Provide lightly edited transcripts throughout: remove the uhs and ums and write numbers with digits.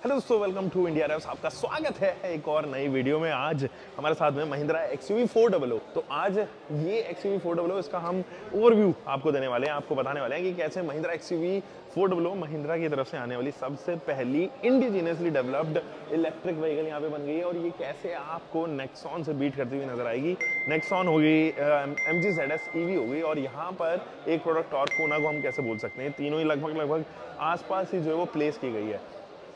Hello दोस्तों, welcome to India रेव्स। आपका स्वागत है एक और नई वीडियो में। आज हमारे साथ में महिंद्रा XUV 400। तो आज ये XUV 400 इसका हम ओवरव्यू आपको देने वाले हैं, आपको बताने वाले हैं कि कैसे महिंद्रा XUV 400 महिंद्रा की तरफ से आने वाली सबसे पहली इंडिजीनियसली डेवलप्ड इलेक्ट्रिक व्हीकल यहाँ पे बन गई है और ये कैसे आपको नेक्सॉन से बीट करती हुई नजर आएगी। नेक्सॉन हो गई, MG ZS EV हो गई और यहाँ पर एक प्रोडक्ट और कोना को हम कैसे बोल सकते हैं, तीनों ही लगभग आसपास ही जो है वो प्लेस की गई है।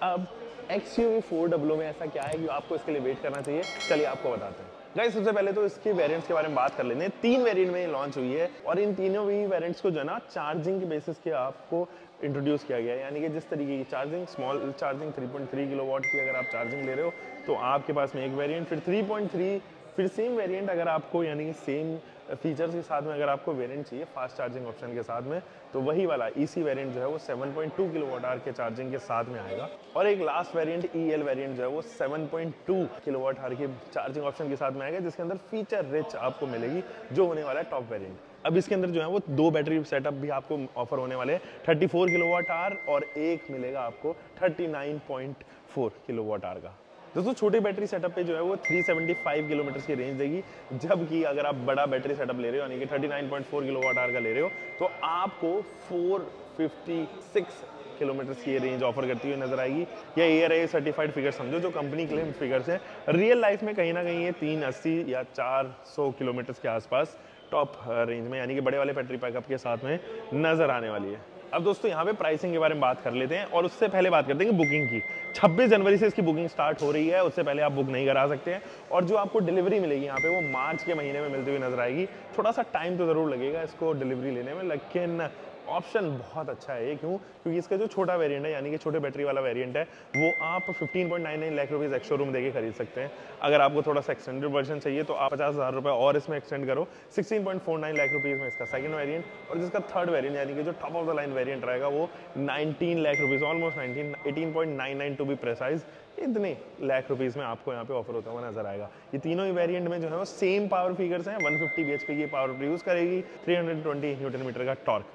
अब XUV 400 में ऐसा क्या है कि आपको इसके लिए वेट करना चाहिए, चलिए आपको बताते हैं। गाइस, सबसे पहले तो इसके वेरिएंट्स के बारे में बात कर लेते हैं। 3 वेरिएंट में लॉन्च हुई है और इन तीनों भी वेरिएंट्स को जो है ना चार्जिंग के बेसिस के आपको इंट्रोड्यूस किया गया है। यानी कि जिस तरीके की चार्जिंग, स्मॉल चार्जिंग 3.3 किलोवाट की अगर आप चार्जिंग ले रहे हो तो आपके पास में एक वेरिएंट, फिर 3.3, फिर सेम वेरिएंट अगर आपको यानी कि सेम फीचर्स के साथ में अगर आपको वेरिएंट चाहिए फास्ट चार्जिंग ऑप्शन के साथ में, तो वही वाला EC वेरिएंट जो है वो 7.2 किलोवाट आवर के चार्जिंग के साथ में आएगा। और एक लास्ट वेरिएंट EL वेरिएंट जो है वो 7.2 किलोवाट आवर के चार्जिंग ऑप्शन के साथ में आएगा, जिसके अंदर फीचर रिच आपको मिलेगी, जो होने वाला है टॉप वेरिएंट। अब इसके अंदर जो है वो 2 बैटरी सेटअप भी आपको ऑफर होने वाले हैं, 34 किलोवाट आवर और एक मिलेगा आपको 39.4 किलोवाट आवर का। दोस्तों, छोटे बैटरी सेटअप पे जो है वो 375 किलोमीटर की रेंज देगी, जबकि अगर आप बड़ा बैटरी सेटअप ले रहे हो यानी कि 39.4 किलोवाट आवर का ले रहे हो तो आपको 456 किलोमीटर की रेंज ऑफर करती हुई नजर आएगी। या ARAI सर्टिफाइड फिगर समझो, जो कंपनी क्लेम फिगर्स हैं। रियल लाइफ में कहीं ना कहीं ये 380 या 400 किलोमीटर के आसपास टॉप रेंज में यानी कि बड़े वाले बैटरी बैकअप के साथ में नजर आने वाली है। अब दोस्तों, यहाँ पे प्राइसिंग के बारे में बात कर लेते हैं और उससे पहले बात करते हैं बुकिंग की। 26 जनवरी से इसकी बुकिंग स्टार्ट हो रही है, उससे पहले आप बुक नहीं करा सकते हैं। और जो आपको डिलीवरी मिलेगी यहाँ पे वो मार्च के महीने में मिलती हुई नजर आएगी। थोड़ा सा टाइम तो जरूर लगेगा इसको डिलीवरी लेने में, लेकिन ऑप्शन बहुत अच्छा है। क्यों? क्योंकि इसका जो छोटा वेरिएंट है यानी कि छोटे बैटरी वाला वेरिएंट है वो आप 15.99 लाख रुपीज़ एक्स शोरूम देके खरीद सकते हैं। अगर आपको थोड़ा सा एक्सटेंडेड वर्जन चाहिए तो आप 50,000 रुपये और इसमें एक्सटेंड करो, 16.49 लाख रुपीज़ में इसका सेकंड वेरिएंट। और जिसका थर्ड वेरिएंट यानी कि जो top of the line variant रहेगा वो 19 lakh rupees, almost 19, 18.99 to be precise, इतने लाख रुपीज़ में आपको यहाँ पे ऑफर होता हुआ नजर आएगा। ये तीनों ही वेरिएंट में जो है वो सेम पावर फिगर्स हैं। 150 bhp की पावर प्रोड्यूस करेगी, 320 न्यूटन मीटर का टॉर्क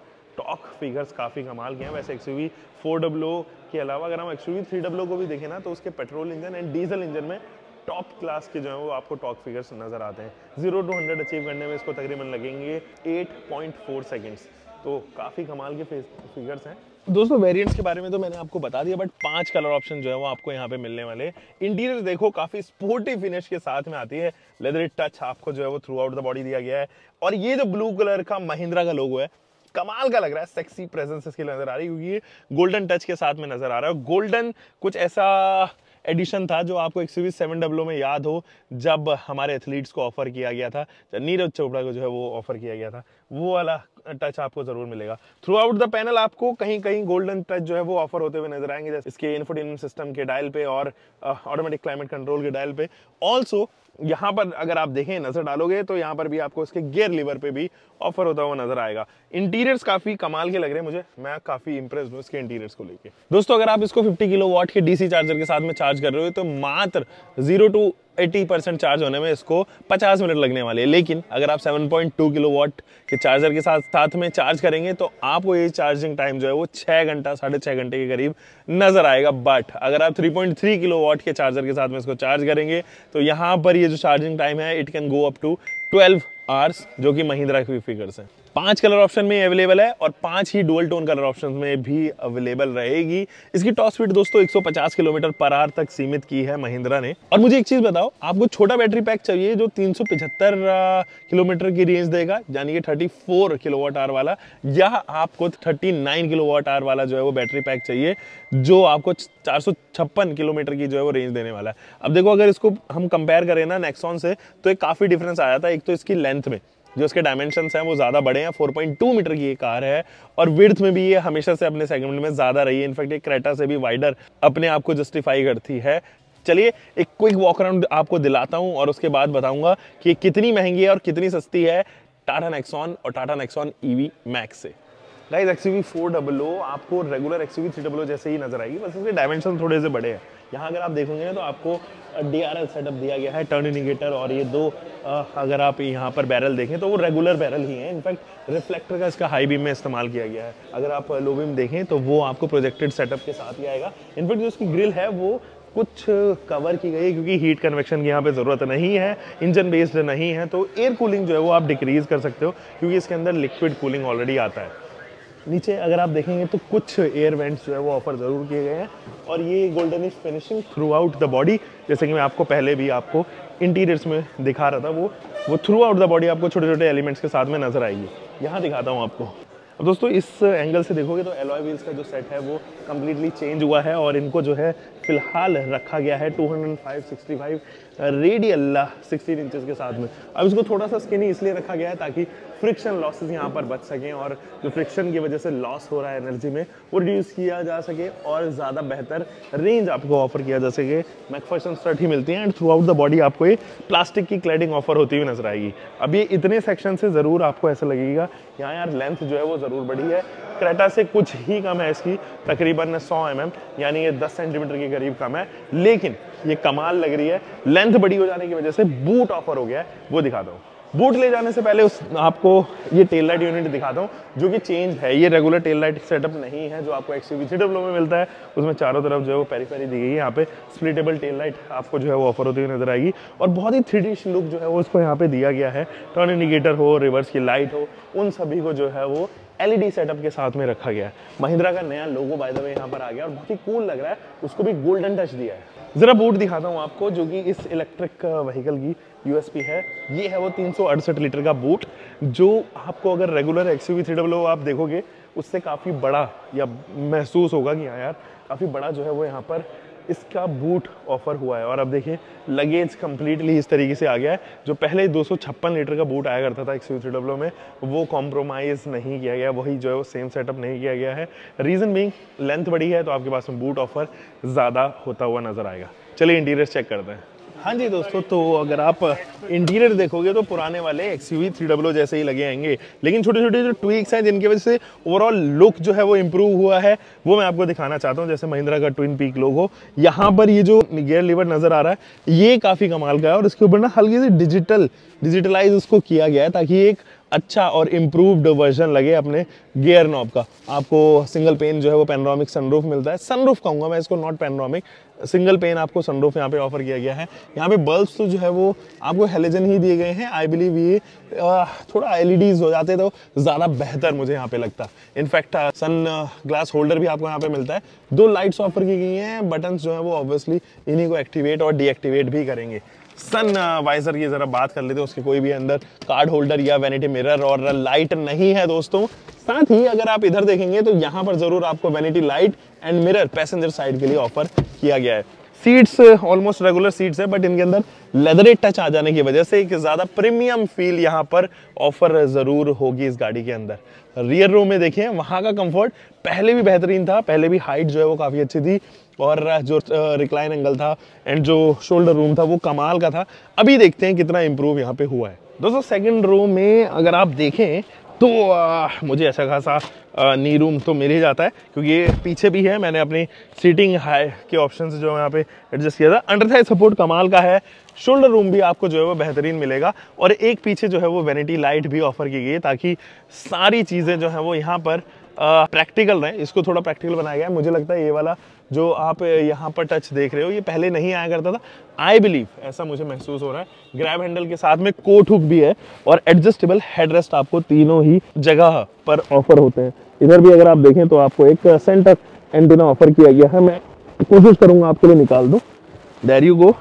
फिगर्स काफ़ी कमाल के हैं। वैसे XUV 400 के अलावा अगर हम XUV 300 को भी देखें ना तो उसके petrol engine and diesel engine में टॉप क्लास के जो है वो आपको टॉर्क फिगर्स नजर आते हैं। 0 to 100 अचीव करने में इसको तकरीबन लगेंगे 8.4 सेकेंड्स, तो काफ़ी कमाल के फिगर्स हैं। दोस्तों, वेरिएंट्स के बारे में तो मैंने आपको बता दिया, बट 5 कलर ऑप्शन जो है वो आपको यहाँ पे मिलने वाले हैं। इंटीरियर देखो, काफी स्पोर्टी फिनिश के साथ में आती है। लेदर टच आपको जो है वो थ्रू आउट द बॉडी दिया गया है। और ये जो ब्लू कलर का महिंद्रा का लोगो है, कमाल का लग रहा है, सेक्सी प्रेजेंस इसकी नजर आ रही है क्योंकि ये गोल्डन टच के साथ में नजर आ रहा है। गोल्डन कुछ ऐसा एडिशन था जो आपको XUV 700 में याद हो, जब हमारे एथलीट्स को ऑफर किया गया था, नीरज चोपड़ा को जो है वो ऑफर किया गया था, वो वाला टच आपको जरूर मिलेगा। थ्रू आउट द पैनल आपको कहीं कहीं गोल्डन टच जो है वो ऑफर होते हुए नजर आएंगे, जैसे इसके इंफोटेनमेंट सिस्टम के डायल पे और ऑटोमेटिक क्लाइमेट कंट्रोल के डायल पे। ऑल्सो यहाँ पर अगर आप देखें, नजर डालोगे तो यहाँ पर भी आपको इसके गियर लीवर पे भी ऑफर होता हुआ नजर आएगा। इंटीरियर्स काफी कमाल के लग रहे हैं मुझे, मैं काफी इंप्रेस्ड हूँ इसके इंटीरियर्स को लेके। दोस्तों, अगर आप इसको 50 किलोवाट के DC चार्जर के साथ में चार्ज कर रहे हो तो मात्र 0 to 80% चार्ज होने में इसको 50 मिनट लगने वाले हैं। लेकिन अगर आप 7.2 किलोवाट के चार्जर के साथ में चार्ज करेंगे तो आपको ये चार्जिंग टाइम जो है वो 6 घंटा, 6.5 घंटे के करीब नजर आएगा। बट अगर आप 3.3 किलोवाट के चार्जर के साथ में इसको चार्ज करेंगे तो यहाँ पर ये जो चार्जिंग टाइम है it can go up to 12 hours, जो कि महिंद्रा की फिगर्स हैं। 5 कलर ऑप्शन में अवेलेबल है और 5 ही डुअल टोन कलर ऑप्शन में भी अवेलेबल रहेगी। इसकी टॉप स्पीड दोस्तों 150 किलोमीटर पर आवर तक सीमित की है महिंद्रा ने। और मुझे एक चीज बताओ, आपको छोटा बैटरी पैक चाहिए जो 375 किलोमीटर की रेंज देगा, यानी कि 34 किलोवाट आवर वाला, या आपको 39 किलोवाट आवर वाला जो है वो बैटरी पैक चाहिए जो आपको 456 किलोमीटर की जो है वो रेंज देने वाला है। अब देखो, अगर इसको हम कंपेयर करें ना नेक्सॉन से तो एक काफी डिफरेंस आ जाता है। एक तो इसकी लेंथ में जो इसके डायमेंशंस हैं वो ज़्यादा बड़े हैं, 4.2 मीटर की ये कार है। और विड्थ में भी ये हमेशा से अपने सेगमेंट में ज़्यादा रही है। इनफैक्ट ये क्रेटा से भी वाइडर अपने आप को जस्टिफाई करती है। चलिए एक क्विक वॉक अराउंड आपको दिलाता हूँ और उसके बाद बताऊंगा कि कितनी महंगी है और कितनी सस्ती है टाटा नेक्सॉन और टाटा नेक्सॉन EV मैक्स से। गाइस, XUV 400 आपको रेगुलर XUV 300 जैसे ही नजर आएगी, बस इसके डायमेंशन थोड़े से बड़े हैं। यहाँ अगर आप देखोगे ना तो आपको DRL सेटअप दिया गया है, टर्न इंडिकेटर, और ये दो अगर आप यहाँ पर बैरल देखें तो वो रेगुलर बैरल ही हैं। इनफैक्ट रिफ्लेक्टर का इसका हाई बीम में इस्तेमाल किया गया है। अगर आप लो बीम देखें तो वो आपको प्रोजेक्टेड सेटअप के साथ ही आएगा। इनफैक्ट जो उसकी ग्रिल है वो कुछ कवर की गई है क्योंकि हीट कन्वेक्शन की यहाँ पे ज़रूरत नहीं है, इंजन बेस्ड नहीं है, तो एयर कूलिंग जो है वो आप डिक्रीज़ कर सकते हो क्योंकि इसके अंदर लिक्विड कूलिंग ऑलरेडी आता है। नीचे अगर आप देखेंगे तो कुछ एयर वेंट्स जो है वो ऑफर ज़रूर किए गए हैं, और ये goldenish finishing through out the body, जैसे कि मैं आपको पहले भी आपको इंटीरियर्स में दिखा रहा था, वो थ्रू आउट द बॉडी आपको छोटे छोटे एलिमेंट्स के साथ में नजर आएगी। यहाँ दिखाता हूँ आपको। अब दोस्तों इस एंगल से देखोगे तो एलॉय व्हील्स का जो सेट है वो कम्प्लीटली चेंज हुआ है, और इनको जो है फिलहाल रखा गया है 205/65 रेडियल 16 इंचेस के साथ में। अब इसको थोड़ा सा स्किनी इसलिए रखा गया है ताकि फ्रिक्शन लॉसेस यहाँ पर बच सकें, और जो फ्रिक्शन की वजह से लॉस हो रहा है एनर्जी में वो रिड्यूस किया जा सके और ज़्यादा बेहतर रेंज आपको ऑफर किया जा सके। मैकफर्सन स्ट्रट ही मिलती हैं, and through out the body आपको ये प्लास्टिक की क्लैडिंग ऑफर होती हुई नजर आएगी। अब ये इतने सेक्शन से ज़रूर आपको ऐसा लगेगा यहाँ यार लेंथ जो है वो ज़रूर बढ़ी है, क्रेटा से कुछ ही कम है इसकी, तकरीबन 100 mm, यानी ये 10 सेंटीमीटर के करीब कम है, लेकिन ये कमाल लग रही है। लेंथ बड़ी हो जाने की वजह से बूट ऑफर हो गया है, वो दिखाता हूँ। बूट ले जाने से पहले आपको ये टेल लाइट यूनिट दिखाता हूँ जो कि चेंज है। ये रेगुलर टेल लाइट सेटअप नहीं है जो आपको XUV 300 में मिलता है, उसमें चारों तरफ जो है वो पेरी पेरी दी गई है। यहाँ पे स्प्लिटेबल टेल लाइट आपको जो है वो ऑफर होती हुई नजर आएगी, और बहुत ही 3D लुक जो है वो उसको यहाँ पे दिया गया है। टर्न इंडिकेटर हो, रिवर्स की लाइट हो, उन सभी को जो है वो LED सेटअप के साथ में रखा गया है। महिंद्रा का नया लोगो बाय द वे यहाँ पर आ गया और बहुत ही कूल लग रहा है, उसको भी गोल्डन टच दिया है। जरा बूट दिखाता हूँ आपको जो कि इस इलेक्ट्रिक व्हीकल की USP है। ये है वो 368 लीटर का बूट, जो आपको अगर रेगुलर XUV 300 आप देखोगे उससे काफ़ी बड़ा या महसूस होगा कि हाँ यार काफ़ी बड़ा जो है वो यहाँ पर इसका बूट ऑफर हुआ है। और अब देखिए लगेज कंप्लीटली इस तरीके से आ गया है। जो पहले 256 लीटर का बूट आया करता था XUV 300 में, वो कॉम्प्रोमाइज़ नहीं किया गया, वही जो है वो सेम सेटअप नहीं किया गया है। रीज़न बीइंग लेंथ बड़ी है तो आपके पास में बूट ऑफर ज़्यादा होता हुआ नज़र आएगा। चलिए इंटीरियर चेक करते हैं। हाँ जी दोस्तों, तो अगर आप इंटीरियर देखोगे तो पुराने वाले XUV 300 जैसे ही लगे आएंगे, लेकिन छोटे छोटे जो ट्वीक्स हैं जिनकी वजह से ओवरऑल लुक जो है वो इम्प्रूव हुआ है वो मैं आपको दिखाना चाहता हूँ। जैसे महिंद्रा का ट्विन पीक लोगो, यहाँ पर ये जो गियर लीवर नजर आ रहा है ये काफ़ी कमाल का है, और इसके ऊपर ना हल्की सी डिजिटलाइज उसको किया गया है ताकि एक अच्छा और इम्प्रूव्ड वर्जन लगे अपने गियर नॉब का। आपको सिंगल पेन जो है वो पैनोरामिक सनरूफ मिलता है, सनरूफ कहूँगा मैं इसको, नॉट पैनोरामिक, सिंगल पेन आपको सनरूफ यहाँ पे ऑफर किया गया है। यहाँ पे बल्ब्स तो जो है वो आपको हेलोजन ही दिए गए हैं। आई बिलीव ये थोड़ा LEDs हो जाते तो ज़्यादा बेहतर मुझे यहाँ पे लगता। इनफैक्ट सन ग्लास होल्डर भी आपको यहाँ पे मिलता है। 2 लाइट्स ऑफर की गई हैं, बटन्स जो है वो ऑब्वियसली इन्हीं को एक्टिवेट और डीएक्टिवेट भी करेंगे। सन वाइजर की जरा बात कर लेते हैं, उसके कोई भी अंदर कार्ड होल्डर या वैनिटी मिरर और लाइट नहीं है दोस्तों। साथ ही अगर आप इधर देखेंगे तो यहाँ पर जरूर आपको vanity light and mirror passenger side के लिए ऑफर किया गया है। सीट्स ऑलमोस्ट रेगुलर सीट्स है, बट इनके अंदर लेदर टच आ जाने की वजह से एक ज्यादा प्रीमियम फील यहाँ पर ऑफर जरूर होगी इस गाड़ी के अंदर। रियर रो में देखिए वहां का कंफर्ट पहले भी बेहतरीन था, पहले भी हाइट जो है वो काफी अच्छी थी, और जो रिक्लाइन एंगल था एंड जो शोल्डर रूम था वो कमाल का था। अभी देखते हैं कितना इंप्रूव यहाँ पे हुआ है। दोस्तों सेकंड रो में अगर आप देखें तो मुझे ऐसा खासा नी रूम तो मिल ही जाता है, क्योंकि ये पीछे भी है। मैंने अपनी सीटिंग हाई के ऑप्शन से जो है यहाँ पे एडजस्ट किया था। अंडर थाई सपोर्ट कमाल का है, शोल्डर रूम भी आपको जो है वो बेहतरीन मिलेगा, और एक पीछे जो है वो वैनिटी लाइट भी ऑफर की गई है ताकि सारी चीज़ें जो है वो यहाँ पर प्रैक्टिकल रहे। इसको थोड़ा प्रैक्टिकल बनाया गया है। मुझे लगता है ये वाला जो आप यहाँ पर टच देख रहे हो ये पहले नहीं आया करता था, आई बिलीव, ऐसा मुझे महसूस हो रहा है। ग्रैब हैंडल के साथ में कोट हुक भी है, और एडजस्टेबल हेडरेस्ट आपको तीनों ही जगह पर ऑफर होते हैं। इधर भी अगर आप देखें तो आपको एक सेंटर एंटीना ऑफर किया गया है। मैं कोशिश करूंगा आपके लिए निकाल दूं, देयर यू गो।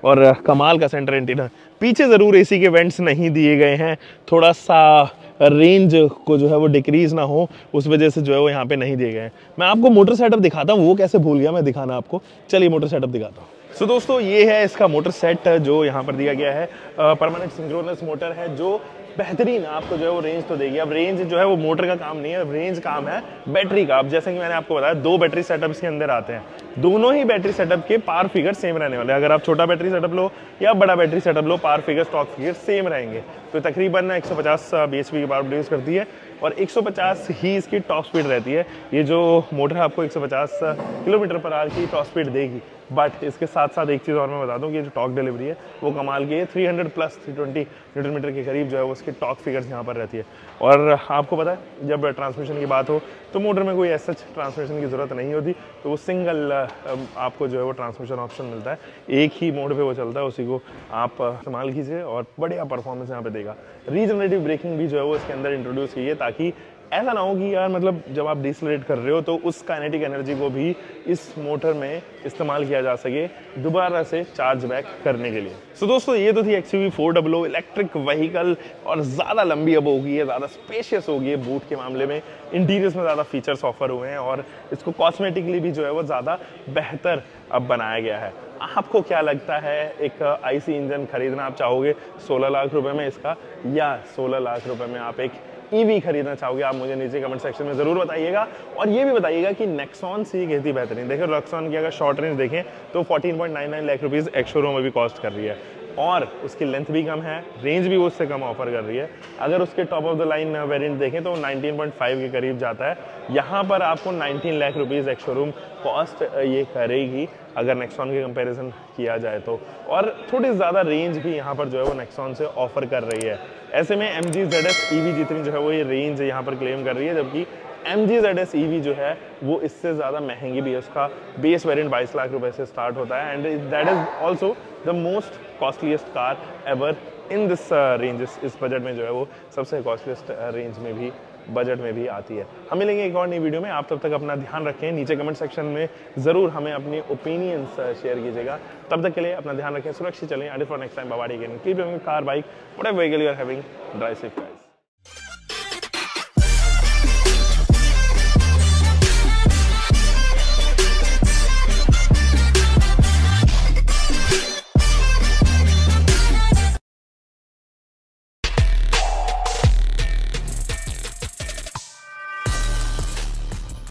और कमाल का सेंटर एंटीना। पीछे जरूर एसी के वेंट्स नहीं दिए गए हैं, थोड़ा सा रेंज को जो है वो डिक्रीज ना हो उस वजह से जो है वो यहाँ पे नहीं दिए गए हैं। मैं आपको मोटर सेटअप दिखाता हूँ, वो कैसे भूल गया मैं दिखाना आपको। चलिए मोटर सेटअप दिखाता हूँ। सो दोस्तों ये है इसका मोटर सेट जो यहाँ पर दिया गया है। परमानेंट सिंक्रोनस मोटर है जो बेहतरीन आपको जो है वो रेंज तो देगी। अब रेंज जो है वो मोटर का काम नहीं है, रेंज काम है बैटरी का। अब जैसे कि मैंने आपको बताया 2 बैटरी सेटअप्स के अंदर आते हैं, दोनों ही बैटरी सेटअप के पावर फिगर सेम रहने वाले हैं। अगर आप छोटा बैटरी सेटअप लो या बड़ा बैटरी सेटअप लो, power figure stock figure same रहेंगे। तो तकरीबन 150 bhp की पावर प्रोड्यूस करती है। और 150 ही इसकी टॉप स्पीड रहती है। ये जो मोटर आपको 150 किलोमीटर पर आवर की टॉप स्पीड देगी, बट इसके साथ साथ एक चीज़ और मैं बता दूं कि जो टॉर्क डिलीवरी है वो कमाल की है। 300 प्लस 320 न्यूटन मीटर के करीब जो है वो उसकी टॉर्क फिगर्स यहाँ पर रहती है। और आपको पता है जब ट्रांसमिशन की बात हो तो मोटर में कोई ऐसा ट्रांसमिशन की ज़रूरत नहीं होती, तो वो सिंगल आपको जो है वो ट्रांसमिशन ऑप्शन मिलता है, एक ही मोड पे वो चलता है, उसी को आप इस्तेमाल कीजिए और बढ़िया परफॉर्मेंस यहाँ पे देगा। रीजनरेटिव ब्रेकिंग भी जो है वो इसके अंदर इंट्रोड्यूस की है, ताकि ऐसा ना हो कि यार मतलब जब आप डिसलेट कर रहे हो तो उस काइनेटिक एनर्जी को भी इस मोटर में इस्तेमाल किया जा सके दोबारा से चार्ज बैक करने के लिए। सो दोस्तों ये तो थी XUV400 इलेक्ट्रिक व्हीकल, और ज़्यादा लंबी अब होगी है, ज़्यादा स्पेशियस होगी है बूट के मामले में, इंटीरियर्स में ज़्यादा फीचर्स ऑफर हुए हैं और इसको कॉस्मेटिकली भी जो है वो ज़्यादा बेहतर अब बनाया गया है। आपको क्या लगता है, एक IC इंजन खरीदना आप चाहोगे 16 लाख रुपए में इसका, या 16 लाख रुपए में आप एक EV खरीदना चाहोगे? आप मुझे नीचे कमेंट सेक्शन में ज़रूर बताइएगा। और ये भी बताइएगा कि नेक्सॉन से कितनी बेहतरीन, देखो नेक्सॉन की अगर शॉर्ट रेंज देखें तो 14.99 लाख रुपीज़ एक्स शोरूम में भी कॉस्ट कर रही है, और उसकी लेंथ भी कम है, रेंज भी वो उससे कम ऑफर कर रही है। अगर उसके top of the line variant देखें तो 19.5 के करीब जाता है, यहाँ पर आपको 19 lakh rupees ex showroom cost ये करेगी अगर नेक्सॉन के कंपैरिजन किया जाए तो, और थोड़ी ज़्यादा रेंज भी यहाँ पर जो है वो नेक्सॉन से ऑफर कर रही है। ऐसे में MG ZS EV जितनी जो है वो ये रेंज यहाँ पर क्लेम कर रही है, जबकि MG ZS EV जो है वो इससे ज़्यादा महंगी भी है। उसका बेस वेरिएंट 22 लाख रुपए से स्टार्ट होता है, and that is also the most costliest car ever in this range. इस बजट में जो है वो सबसे कॉस्टलीस्ट रेंज में भी, बजट में भी आती है। हम मिलेंगे एक और नई वीडियो में, आप तब तक अपना ध्यान रखें, नीचे कमेंट सेक्शन में ज़रूर हमें अपनी ओपिनियंस शेयर कीजिएगा। तब तक के लिए अपना ध्यान रखें, सुरक्षित चलें। Until for next time, bye bye again. Keep driving car, bike, whatever vehicle you are having, drive safe guys.